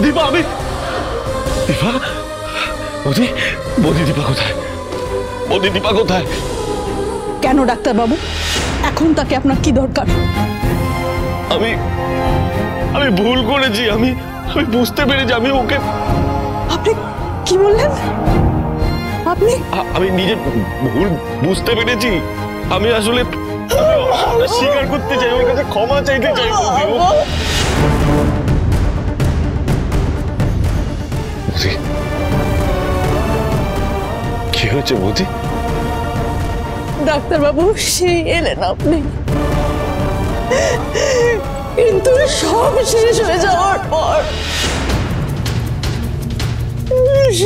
দীপা আমি দীপা বৌদি বৌদি দীপা কোথায়? বৌদি দীপা কোথায়? কেন ডাক্তারবাবু, এখন তাকে আপনার কি দরকার? আমি আমি ভুল করেছি। আমি আমি বুঝতে পেরেছি আমি ওকে। আপনি কি বললেন? আপনি? আমি নিজে ভুল বুঝতে পেরেছি। আমি আসলে স্বীকার করতে চাই, ওর কাছে ক্ষমা চাইতে চাই। কি হয়েছে বৌদি? ডাক্তারবাবু সেই এলেন আপনি, কিন্তু সব শেষ হয়ে যাওয়ার পর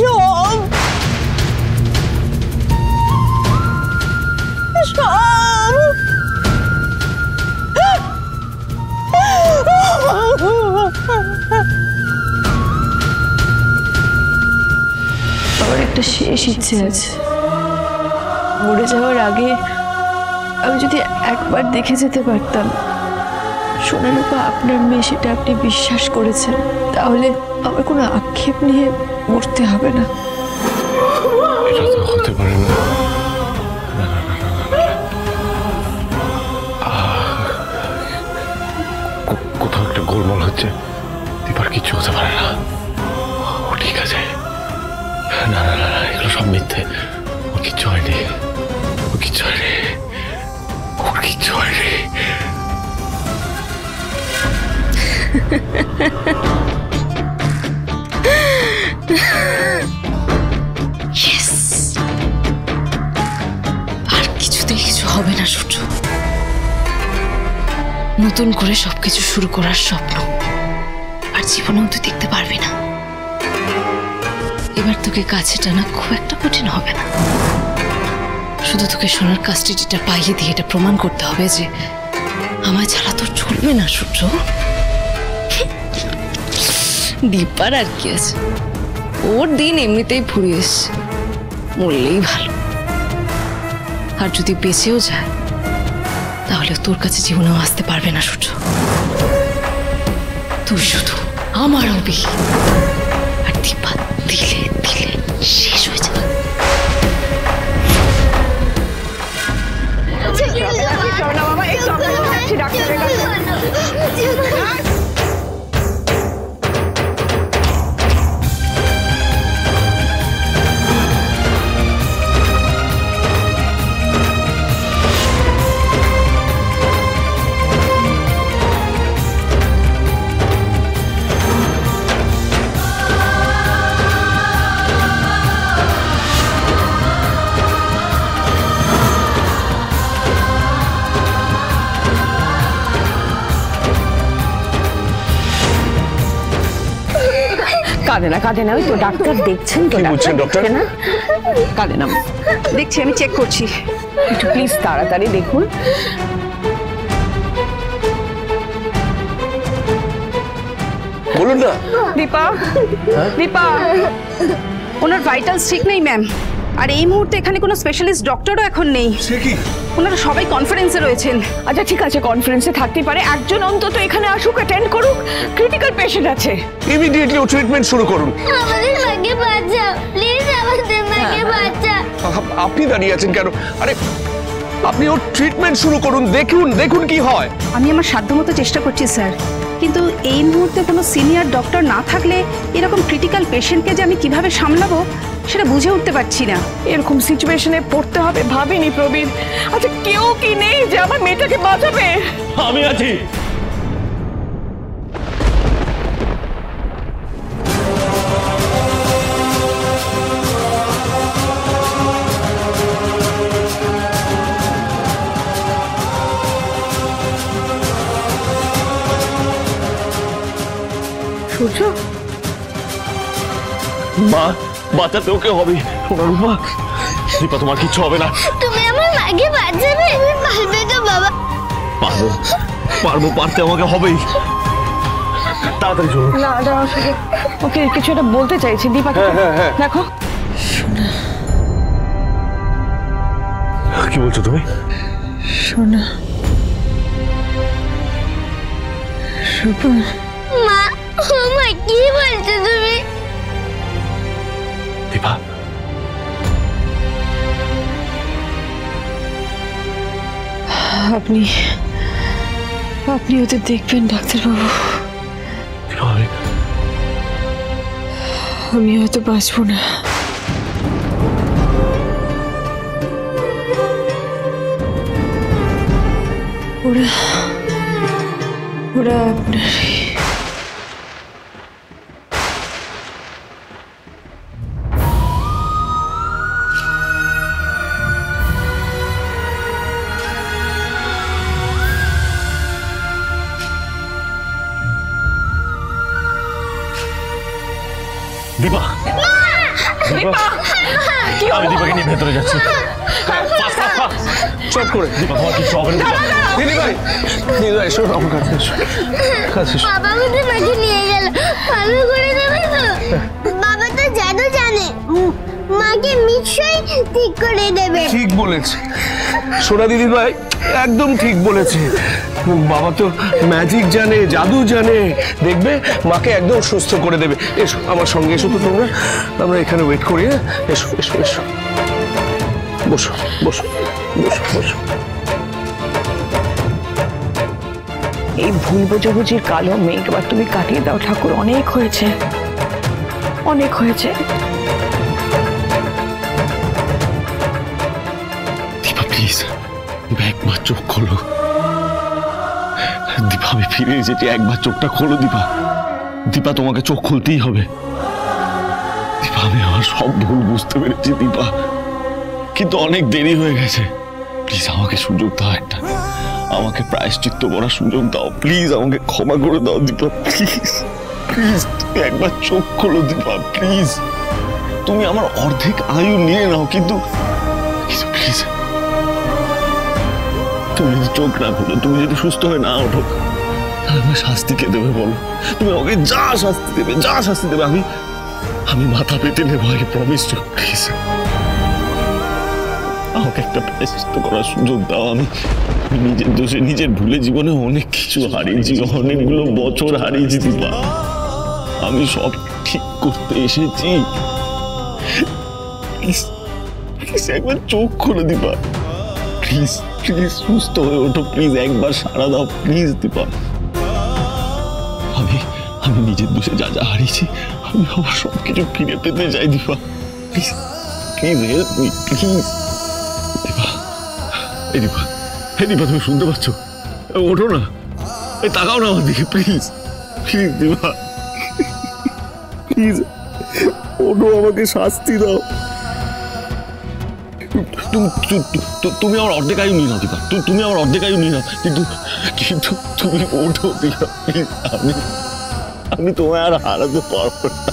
সব আমার একটা শেষ ইচ্ছে আছে। মরে যাওয়ার আগে আমি যদি একবার দেখে যেতে পারতাম সোনারূপা আপনার মেয়ে, সেটা আপনি বিশ্বাস করেছেন, তাহলে আমার কোনো আক্ষেপ নিয়ে মরতে হবে না। এটা তো হতে পারে না। কোথাও একটা গোলমাল হচ্ছে। দীপার কিচ্ছু হতে পারে না। ও ঠিক আছে। না না না, এগুলো সব মিথ্যে। ওর কিচ্ছু হয়নি, ওর কিচ্ছু হয়নি, ওর কিচ্ছু হয়নি। আর কিছুতে কিছু হবে না সূর্য। নতুন করে সবকিছু শুরু করার স্বপ্ন আর জীবনেও তুই দেখতে পারবি না। এবার তোকে কাছে টানা খুব একটা কঠিন হবে না। শুধু তোকে সোনার কাস্টাডিটা পাইয়ে দিয়ে এটা প্রমাণ করতে হবে যে আমায় ছাড়া তোর চলবে না সূর্য। দীপার আর কি আছে, ওর দিন এমনিতেই ফুরিয়ে এসছে, মরলেই ভালো। আর যদি বেঁচেও যায় তাহলে তোর কাছে জীবনেও আসতে পারবে না সূর্য। তুই শুধু আমার হবি, আর দীপা দিলে দিলে শেষ হয়ে যাবে। কাঁদে না কাঁদে না, ওই তো ডাক্তার দেখছেন তো। ডক্টর না কাঁদে না, দেখছি, আমি চেক করছি। একটু প্লিজ তাড়াতাড়ি দেখুন। বলুন না। দীপা, দীপা, ওনার ভাইটালস ঠিক নেই ম্যাম। আর এই মুহূর্তে এখানে কোনো স্পেশালিস্ট ডক্টরও এখন নেই। ওনারা সবাই কনফারেন্সে রয়েছেন। আচ্ছা ঠিক আছে, কনফারেন্সে থাকতেই পারে, একজন অন্তত এখানে আসুক, অ্যাটেন্ড করুক। ক্রিটিক্যাল পেশেন্ট আছে। ইমিডিয়েটলি ও ট্রিটমেন্ট শুরু করুন। আমাদের মাকে বাঁচাও প্লিজ, আমাদের মাকে বাঁচাও। আপনি দাঁড়িয়ে আছেন কেন? আরে আপনি ওর ট্রিটমেন্ট শুরু করুন, দেখুন দেখুন কি হয়। আমি আমার সাধ্যমতো চেষ্টা করছি স্যার, কিন্তু এই মুহূর্তে কোনো সিনিয়র ডক্টর না থাকলে এরকম ক্রিটিক্যাল পেশেন্টকে যে আমি কিভাবে সামলাবো সেটা বুঝে উঠতে পারছি না। এরকম সিচুয়েশনে পড়তে হবে ভাবিনি প্রবীর। আচ্ছা কেউ কি নেই যে আমার মেয়েটাকে বাঁচাবে? আমি আছি। সূর্য, মা বাঁচাতে ওকে হবে। সোনারূপা, দীপা তোমার কিচ্ছু হবে না। তুমি আমার মাকে বাঁচাবে? পারবে তো বাবা? পারবো পারবো, পারতে আমাকে হবেই। তাড়াতাড়ি চলুন। না ওকে কিছু একটা বলতে চাইছি। দীপা দেখো। কি বলছো তুমি? সোনা, মা, ও মা কি বলছো তুমি? দীপা, আপনি ওদের দেখবেন ডাক্তারবাবু। দীপা, আমি হয়তো বাঁচবো না। ওরা আপনার দীপা, আমি দীপাকে নিয়ে ভেতরে যাচ্ছি। চট করে দীপা, তোমার কিছু হবে না। দিদি ভাই, এসো আমার কাছে, এসো কাছে এসো। বাবা আমাদের মাকে নিয়ে গেল, ভালো করে দেবে তো? বাবা তো জাদু জানে, মাকে নিশ্চয়ই ঠিক করে দেবে। ঠিক বলেছে সোনা দিদি ভাই, একদম ঠিক বলেছে। বাবা তো ম্যাজিক জানে, জাদু জানে, দেখবে মাকে একদম সুস্থ করে দেবে। এসো আমার সঙ্গে, এসো তো তোমরা, আমরা এখানে ওয়েট করি। এসো এসো এসো, বসো বসো বসো বসো। এই ভুল বোঝাবুঝির কালো মেঘ এবার তুমি কাটিয়ে দাও ঠাকুর, অনেক হয়েছে, অনেক হয়েছে। দীপা প্লিজ, একবার চোখ খোলো। দীপা, আমি ফিরে এসেছি, একবার চোখটা খোলো দীপা। দীপা, তোমাকে চোখ খুলতেই হবে। দীপা, আমি আমার সব ভুল বুঝতে পেরেছি দীপা, কিন্তু অনেক দেরি হয়ে গেছে। প্লিজ আমাকে সুযোগ দাও একটা, আমাকে প্রায়শ্চিত্ত করার সুযোগ দাও। প্লিজ আমাকে ক্ষমা করে দাও দীপা, প্লিজ প্লিজ। তুমি একবার চোখ খোলো দীপা, প্লিজ। তুমি আমার অর্ধেক আয়ু নিয়ে নাও, কিন্তু প্লিজ তুমি যদি চোখ না খোলো, তুমি যদি সুস্থ হয়ে না ওঠো, তাহলে আমি শাস্তি কে দেবে বলো? তুমি আমাকে যা শাস্তি দেবে, যা শাস্তি দেবে, আমি মাথা পেতে নেবো। আগে প্রমিস টু, প্লিজ আমাকে একটা প্রায়শ্চিত্ত করার সুযোগ দাও। আমি নিজের দোষে, নিজের ভুলে জীবনে অনেক কিছু হারিয়েছি, অনেকগুলো বছর হারিয়েছি দীপা। আমি সব ঠিক করতে এসেছি। প্লিজ একবার চোখ খোলো দীপা, প্লিজ প্লিজ সুস্থ হয়ে ওঠো, প্লিজ একবার সাড়া দাও, প্লিজ দীপা। আমি নিজের দোষে যা যা হারিয়েছি, আমি আবার সবকিছু ফিরে পেতে চাই Dipa. Please please help me, please Dipa. এই দীপা, হে দীপা, তুমি শুনতে পাচ্ছ? ওঠো না, এই তাকাও না আমার দিকে, প্লিজ প্লিজ দীপা, প্লিজ ওঠো, আমাকে শাস্তি দাও। তুমি আমার অর্ধেক আয়ু নিয়ে নাও দীপা, তুমি আমার অর্ধেক আয়ু নিয়ে নাও, কিন্তু তুমি ওঠো দীপা, প্লিজ। আমি তোমায় আর হারাতে পারবো না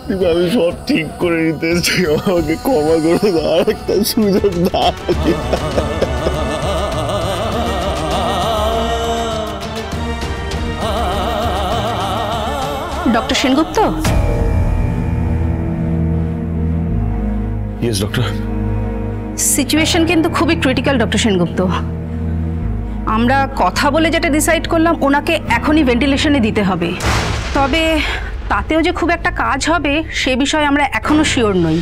দীপা, আমি সব ঠিক করে নিতে চাই, আমাকে ক্ষমা করে দাও, আর একটা সুযোগ দাও। Doctor Sengupta? Yes doctor. Situation কিন্তু খুবই ক্রিটিক্যাল ডক্টর সেনগুপ্ত। আমরা কথা বলে যেটা ডিসাইড করলাম, ওনাকে এখনই ভেন্টিলেশনে দিতে হবে। তবে তাতেও যে খুব একটা কাজ হবে সে বিষয়ে আমরা এখনো শিওর নই।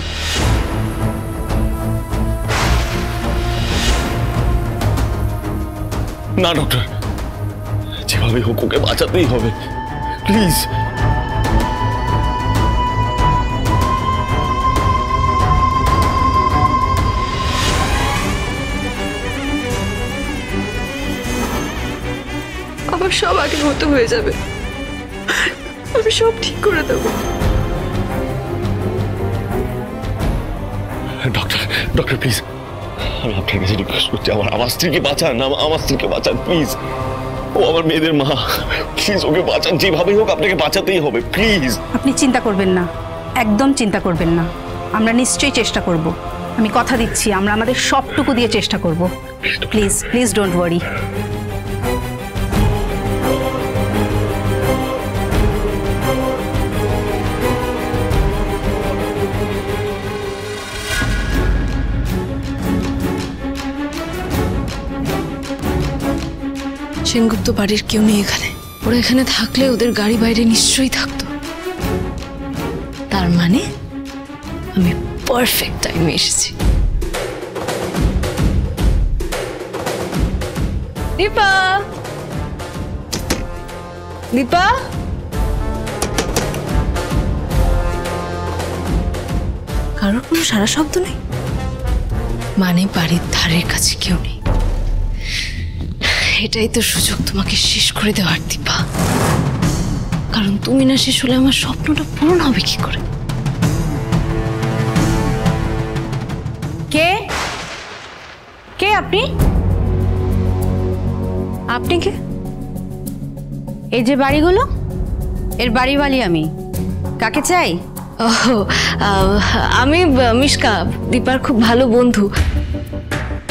না ডক্টর, যেভাবে হোক ওকে বাঁচাতেই হবে, প্লিজ। আবার সব আগের মতো হয়ে যাবে, আমি সব ঠিক করে দেবো। ডক্টর, ডক্টর প্লিজ, আমি আপনার কাছে রিকোয়েস্ট করছি, আমার স্ত্রীকে বাঁচান, আমার স্ত্রীকে বাঁচান প্লিজ। ও আমার মেয়েদের মা, প্লিজ ওকে বাঁচান, যেভাবেই হোক আপনাকে বাঁচাতেই হবে, প্লিজ। আপনি চিন্তা করবেন না, একদম চিন্তা করবেন না, আমরা নিশ্চয়ই চেষ্টা করব। আমি কথা দিচ্ছি, আমরা আমাদের সবটুকু দিয়ে চেষ্টা করব। Please please don't worry. Sengupta বাড়ির কেউ নেই এখানে। ওরা এখানে থাকলে ওদের গাড়ি বাইরে নিশ্চয়ই থাকতো। তার মানে আমি পারফেক্ট টাইমে এসেছি। দীপা, দীপা, কারোর কোনো সারা শব্দ নেই, মানে বাড়ির ধারের কাছে কেউ নেই। এটাই তো সুযোগ তোমাকে শেষ করে দেওয়ার দীপা, কারণ তুমি না শেষ হলে আমার স্বপ্নটা পূরণ হবে কি করে? কে কে আপনি? আপনি কে? এই যে বাড়িগুলো, এর বাড়িওয়ালি আমি। কাকে চাই? আমি মিশকা, দীপার খুব ভালো বন্ধু।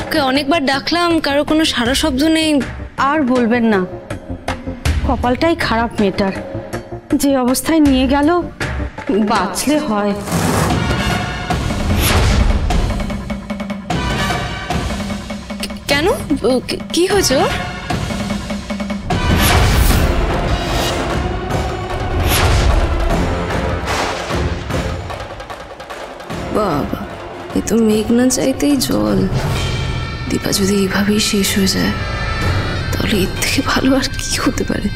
ওকে অনেকবার ডাকলাম, কারো কোনো সারা শব্দ নেই। আর বলবেন না, কপালটাই খারাপ মেয়েটার, যে অবস্থায় নিয়ে গেল। বাঁচলে হয়। কেন, কি হয়েছে ওর? বাবা, এ তো মেঘ না চাইতেই জল। দীপা যদি এইভাবেই শেষ হয়ে যায়, তাহলে এর থেকে ভালো আর কি হতে পারে?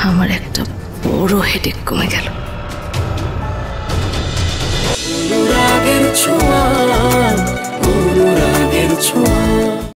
আমার একটা বড় হেডেক কমে গেল।